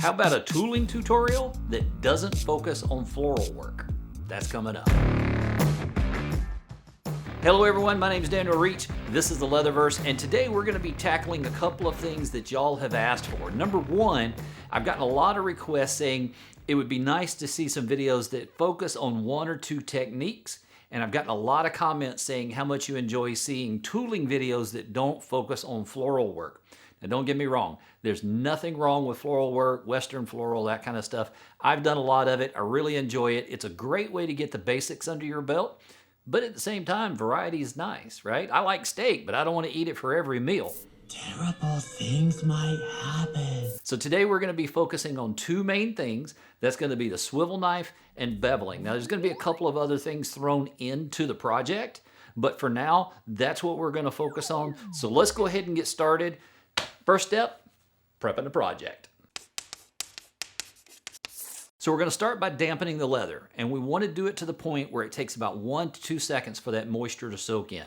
How about a tooling tutorial that doesn't focus on floral work? That's coming up. Hello everyone, my name is Daniel Reach. This is the Leatherverse, and today we're going to be tackling a couple of things that y'all have asked for. Number one, I've gotten a lot of requests saying it would be nice to see some videos that focus on one or two techniques, and I've gotten a lot of comments saying how much you enjoy seeing tooling videos that don't focus on floral work. Now don't get me wrong, there's nothing wrong with floral work, Western floral, that kind of stuff. I've done a lot of it, I really enjoy it. It's a great way to get the basics under your belt. But at the same time, variety is nice, right? I like steak, but I don't want to eat it for every meal. Terrible things might happen. So today we're going to be focusing on two main things. That's going to be the swivel knife and beveling. Now there's going to be a couple of other things thrown into the project, but for now, that's what we're going to focus on. So let's go ahead and get started. First step, prepping the project. So we're going to start by dampening the leather, and we want to do it to the point where it takes about 1 to 2 seconds for that moisture to soak in.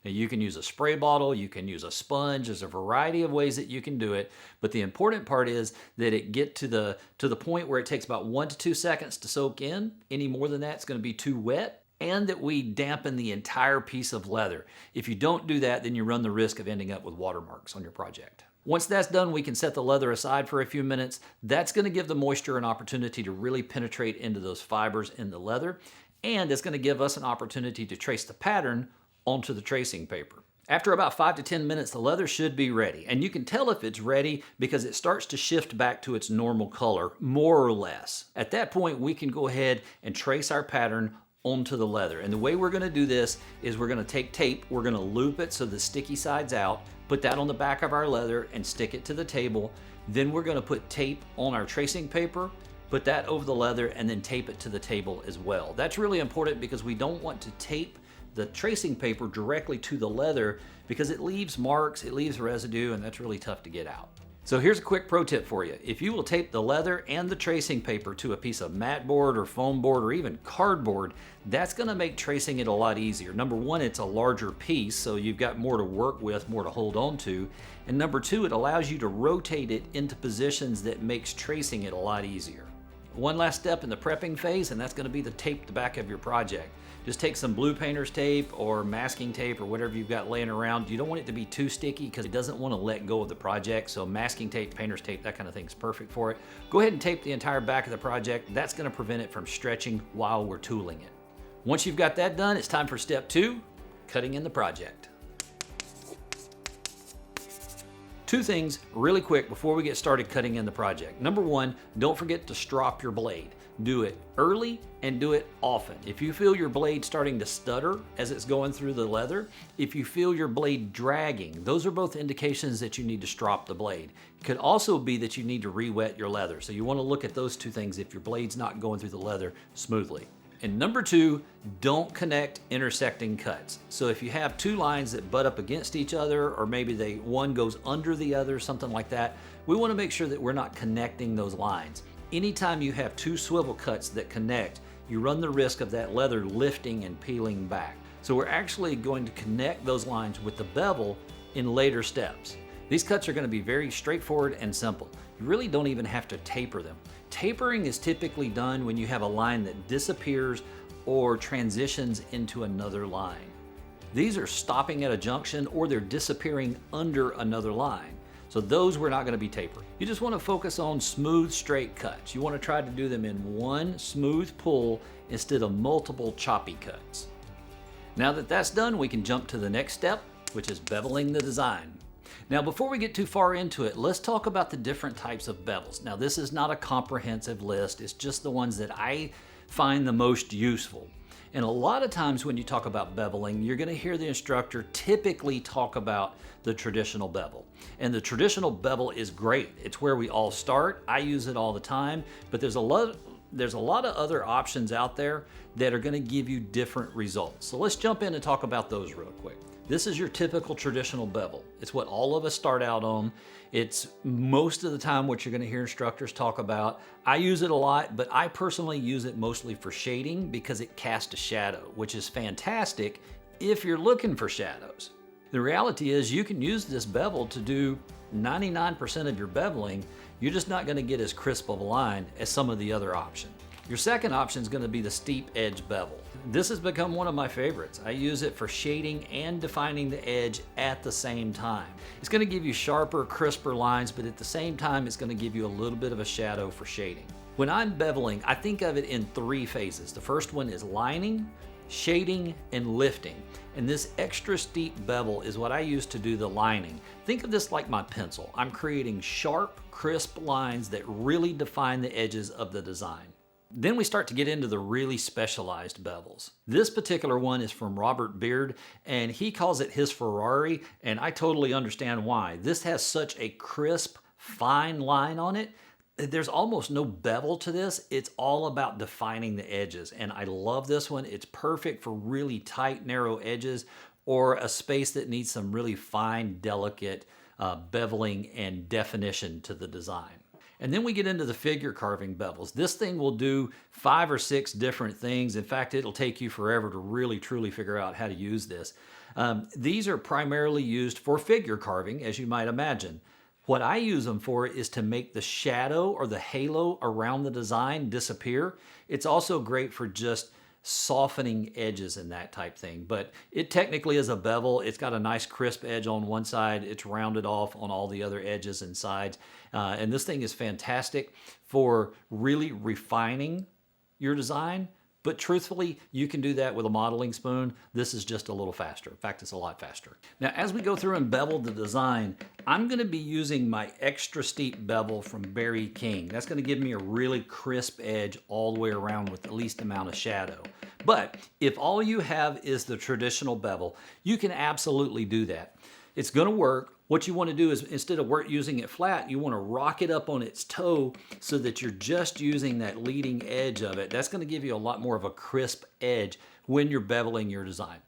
Now you can use a spray bottle, you can use a sponge, there's a variety of ways that you can do it, but the important part is that it get to the point where it takes about 1 to 2 seconds to soak in. Any more than that, it's going to be too wet, and that we dampen the entire piece of leather. If you don't do that, then you run the risk of ending up with watermarks on your project. Once that's done, we can set the leather aside for a few minutes. That's going to give the moisture an opportunity to really penetrate into those fibers in the leather, and it's going to give us an opportunity to trace the pattern onto the tracing paper. After about 5 to 10 minutes, the leather should be ready, and you can tell if it's ready because it starts to shift back to its normal color, more or less. At that point, we can go ahead and trace our pattern onto the leather. And the way we're going to do this is we're going to take tape, we're going to loop it so the sticky side's out, put that on the back of our leather and stick it to the table. Then we're going to put tape on our tracing paper, put that over the leather, and then tape it to the table as well. That's really important because we don't want to tape the tracing paper directly to the leather because it leaves marks, it leaves residue, and that's really tough to get out. So here's a quick pro tip for you. If you will tape the leather and the tracing paper to a piece of mat board or foam board or even cardboard, that's going to make tracing it a lot easier. Number one, it's a larger piece, so you've got more to work with, more to hold on to. And number two, it allows you to rotate it into positions that makes tracing it a lot easier. One last step in the prepping phase, and that's going to be to tape the back of your project. Just take some blue painter's tape or masking tape or whatever you've got laying around. You don't want it to be too sticky because it doesn't want to let go of the project. So masking tape, painter's tape, that kind of thing is perfect for it. Go ahead and tape the entire back of the project. That's going to prevent it from stretching while we're tooling it. Once you've got that done, it's time for step 2, cutting in the project. Two things really quick before we get started cutting in the project. Number one, don't forget to strop your blade. Do it early and do it often. If you feel your blade starting to stutter as it's going through the leather, if you feel your blade dragging, those are both indications that you need to strop the blade. It could also be that you need to re-wet your leather. So you want to look at those two things if your blade's not going through the leather smoothly. And number two, don't connect intersecting cuts. So if you have two lines that butt up against each other, or maybe one goes under the other, something like that, we want to make sure that we're not connecting those lines. Anytime you have two swivel cuts that connect, you run the risk of that leather lifting and peeling back. So we're actually going to connect those lines with the bevel in later steps. These cuts are going to be very straightforward and simple. You really don't even have to taper them. Tapering is typically done when you have a line that disappears or transitions into another line. These are stopping at a junction or they're disappearing under another line. So those we're not going to be tapering. You just want to focus on smooth, straight cuts. You want to try to do them in one smooth pull instead of multiple choppy cuts. Now that that's done, we can jump to the next step, which is beveling the design. Now before we get too far into it, let's talk about the different types of bevels. Now this is not a comprehensive list, it's just the ones that I find the most useful. And a lot of times when you talk about beveling, you're going to hear the instructor typically talk about the traditional bevel. And the traditional bevel is great. It's where we all start. I use it all the time, but there's a lot of other options out there that are going to give you different results. So let's jump in and talk about those real quick. This is your typical traditional bevel. It's what all of us start out on. It's most of the time what you're going to hear instructors talk about. I use it a lot, but I personally use it mostly for shading because it casts a shadow, which is fantastic if you're looking for shadows. The reality is you can use this bevel to do 99% of your beveling. You're just not going to get as crisp of a line as some of the other options. Your second option is going to be the steep edge bevel. This has become one of my favorites. I use it for shading and defining the edge at the same time. It's going to give you sharper, crisper lines, but at the same time, it's going to give you a little bit of a shadow for shading. When I'm beveling, I think of it in 3 phases. The first one is lining, shading, and lifting. And this extra steep bevel is what I use to do the lining. Think of this like my pencil. I'm creating sharp, crisp lines that really define the edges of the design. Then we start to get into the really specialized bevels. This particular one is from Robert Beard, and he calls it his Ferrari, and I totally understand why. This has such a crisp, fine line on it. There's almost no bevel to this. It's all about defining the edges, and I love this one. It's perfect for really tight, narrow edges or a space that needs some really fine, delicate beveling and definition to the design. And then we get into the figure carving bevels. This thing will do 5 or 6 different things. In fact, it'll take you forever to really truly figure out how to use this. These are primarily used for figure carving, as you might imagine. What I use them for is to make the shadow or the halo around the design disappear. It's also great for just softening edges and that type thing. But it technically is a bevel. It's got a nice crisp edge on one side. It's rounded off on all the other edges and sides. And this thing is fantastic for really refining your design. But truthfully, you can do that with a modeling spoon. This is just a little faster. In fact, it's a lot faster. Now, as we go through and bevel the design, I'm gonna be using my extra steep bevel from Barry King. That's gonna give me a really crisp edge all the way around with the least amount of shadow. But if all you have is the traditional bevel, you can absolutely do that. It's gonna work. What you want to do is, instead of using it flat, you want to rock it up on its toe so that you're just using that leading edge of it. That's going to give you a lot more of a crisp edge when you're beveling your design.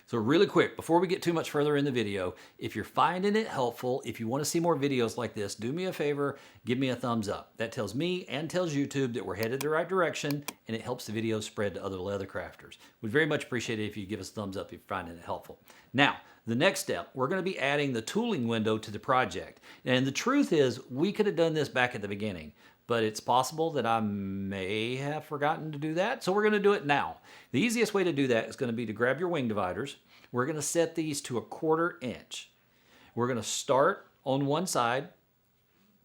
So really quick, before we get too much further in the video, if you're finding it helpful, if you want to see more videos like this, do me a favor, give me a thumbs up. That tells me and tells YouTube that we're headed the right direction, and it helps the videos spread to other leather crafters. We'd very much appreciate it if you give us a thumbs up if you're finding it helpful. Now, the next step, we're going to be adding the tooling window to the project. And the truth is, we could have done this back at the beginning, but it's possible that I may have forgotten to do that, so we're going to do it now. The easiest way to do that is going to be to grab your wing dividers. We're going to set these to 1/4 inch. We're going to start on one side,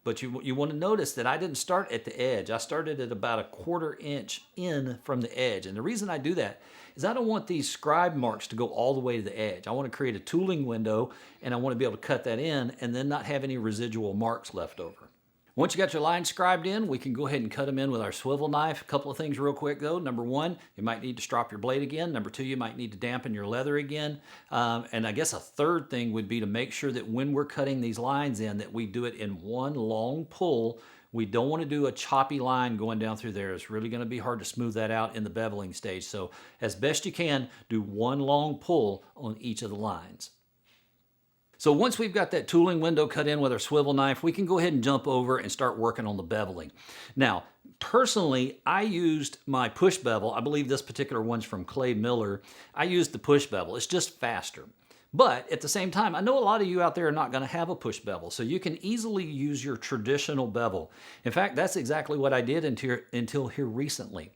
but you want to notice that I didn't start at the edge. I started at about 1/4 inch in from the edge. And the reason I do that is I don't want these scribe marks to go all the way to the edge. I want to create a tooling window, and I want to be able to cut that in and then not have any residual marks left over. Once you got your lines scribed in, we can go ahead and cut them in with our swivel knife. A couple of things real quick though. Number 1, you might need to strop your blade again. Number 2, you might need to dampen your leather again. And I guess a third thing would be to make sure that when we're cutting these lines in, that we do it in one long pull. We don't want to do a choppy line going down through there. It's really going to be hard to smooth that out in the beveling stage. So as best you can, do one long pull on each of the lines. So once we've got that tooling window cut in with our swivel knife, we can go ahead and jump over and start working on the beveling. Now, personally, I used my push bevel. I believe this particular one's from Clay Miller. I used the push bevel. It's just faster. But at the same time, I know a lot of you out there are not going to have a push bevel, so you can easily use your traditional bevel. In fact, that's exactly what I did until here recently.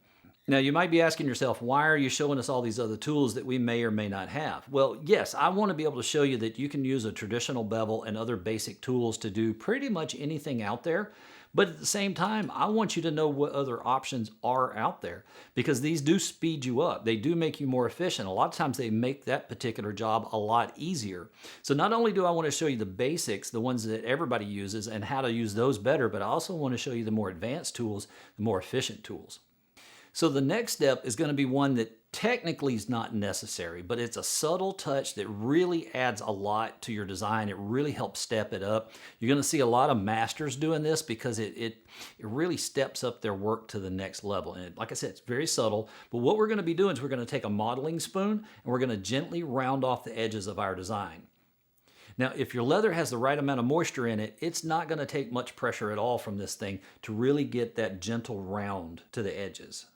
Now, you might be asking yourself, why are you showing us all these other tools that we may or may not have? Well, yes, I want to be able to show you that you can use a traditional bevel and other basic tools to do pretty much anything out there. But at the same time, I want you to know what other options are out there, because these do speed you up. They do make you more efficient. A lot of times they make that particular job a lot easier. So not only do I want to show you the basics, the ones that everybody uses, and how to use those better, but I also want to show you the more advanced tools, the more efficient tools. So the next step is going to be one that technically is not necessary, but it's a subtle touch that really adds a lot to your design. It really helps step it up. You're going to see a lot of masters doing this because it really steps up their work to the next level. And like I said, it's very subtle, but what we're going to be doing is we're going to take a modeling spoon and we're going to gently round off the edges of our design. Now, if your leather has the right amount of moisture in it, it's not going to take much pressure at all from this thing to really get that gentle round to the edges.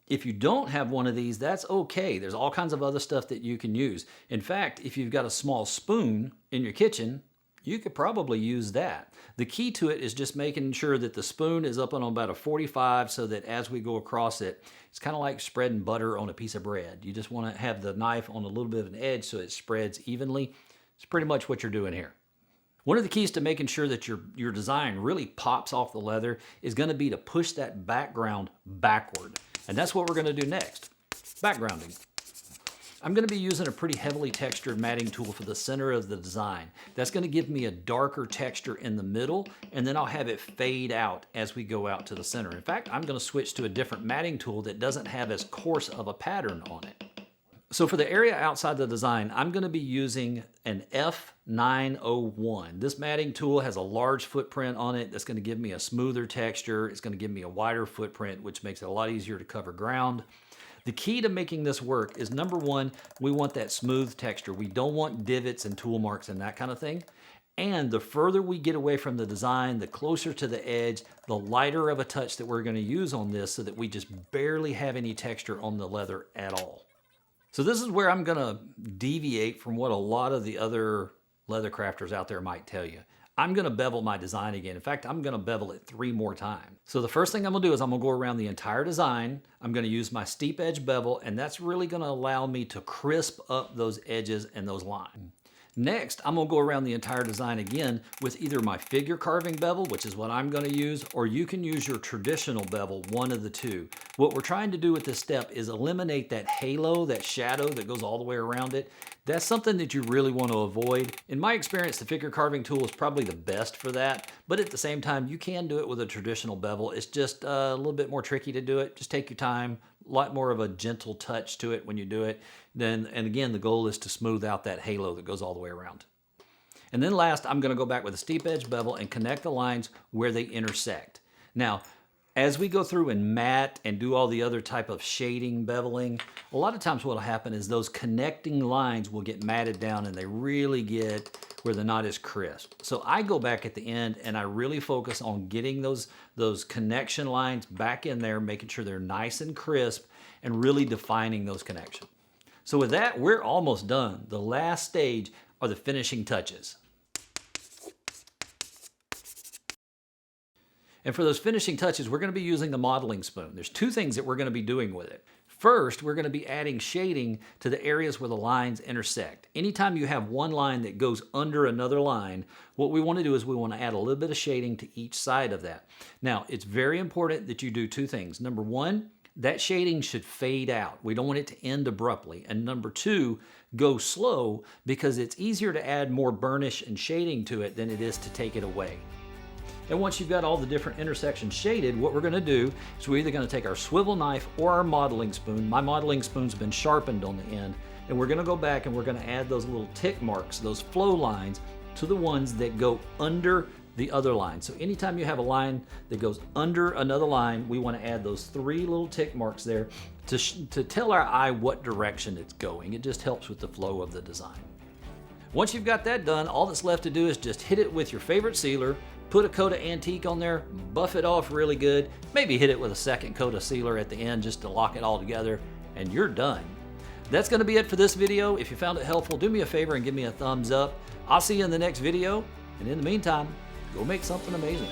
If you don't have one of these, that's okay. There's all kinds of other stuff that you can use. In fact, if you've got a small spoon in your kitchen, you could probably use that. The key to it is just making sure that the spoon is up on about a 45 so that as we go across it, it's kind of like spreading butter on a piece of bread. You just want to have the knife on a little bit of an edge so it spreads evenly. It's pretty much what you're doing here. One of the keys to making sure that your design really pops off the leather is going to be to push that background backward. And that's what we're going to do next, backgrounding. I'm going to be using a pretty heavily textured matting tool for the center of the design. That's going to give me a darker texture in the middle, and then I'll have it fade out as we go out to the center. In fact, I'm going to switch to a different matting tool that doesn't have as coarse of a pattern on it. So for the area outside the design, I'm going to be using an F901. This matting tool has a large footprint on it that's going to give me a smoother texture. It's going to give me a wider footprint, which makes it a lot easier to cover ground. The key to making this work is, number one, we want that smooth texture. We don't want divots and tool marks and that kind of thing. And the further we get away from the design, the closer to the edge, the lighter of a touch that we're going to use on this so that we just barely have any texture on the leather at all. So this is where I'm going to deviate from what a lot of the other leather crafters out there might tell you. I'm going to bevel my design again. In fact, I'm going to bevel it 3 more times. So the first thing I'm going to do is I'm going to go around the entire design. I'm going to use my steep edge bevel, and that's really going to allow me to crisp up those edges and those lines. Next, I'm going to go around the entire design again with either my figure carving bevel, which is what I'm going to use, or you can use your traditional bevel, one of the two. What we're trying to do with this step is eliminate that halo, that shadow that goes all the way around it. That's something that you really want to avoid. In my experience, the figure carving tool is probably the best for that, but at the same time, you can do it with a traditional bevel. It's just a little bit more tricky to do it. Just take your time. A lot more of a gentle touch to it when you do it. And again, the goal is to smooth out that halo that goes all the way around. And then last, I'm going to go back with a steep edge bevel and connect the lines where they intersect. Now, as we go through and mat and do all the other type of shading, beveling, a lot of times what will happen is those connecting lines will get matted down and they really get where the knot is crisp. So I go back at the end and I really focus on getting those connection lines back in there, making sure they're nice and crisp and really defining those connections. So with that, we're almost done. The last stage are the finishing touches. And for those finishing touches, we're going to be using the modeling spoon. There's 2 things that we're going to be doing with it. First, we're going to be adding shading to the areas where the lines intersect. Anytime you have one line that goes under another line, what we want to do is we want to add a little bit of shading to each side of that. Now, it's very important that you do 2 things. Number 1, that shading should fade out. We don't want it to end abruptly. And number 2, go slow because it's easier to add more burnish and shading to it than it is to take it away. And once you've got all the different intersections shaded, what we're going to do is we're either going to take our swivel knife or our modeling spoon. My modeling spoon's been sharpened on the end. And we're going to go back and we're going to add those little tick marks, those flow lines, to the ones that go under the other line. So anytime you have a line that goes under another line, we want to add those 3 little tick marks there to tell our eye what direction it's going. It just helps with the flow of the design. Once you've got that done, all that's left to do is just hit it with your favorite sealer, put a coat of antique on there, buff it off really good, maybe hit it with a second coat of sealer at the end just to lock it all together, and you're done. That's going to be it for this video. If you found it helpful, do me a favor and give me a thumbs up. I'll see you in the next video, and in the meantime, go make something amazing.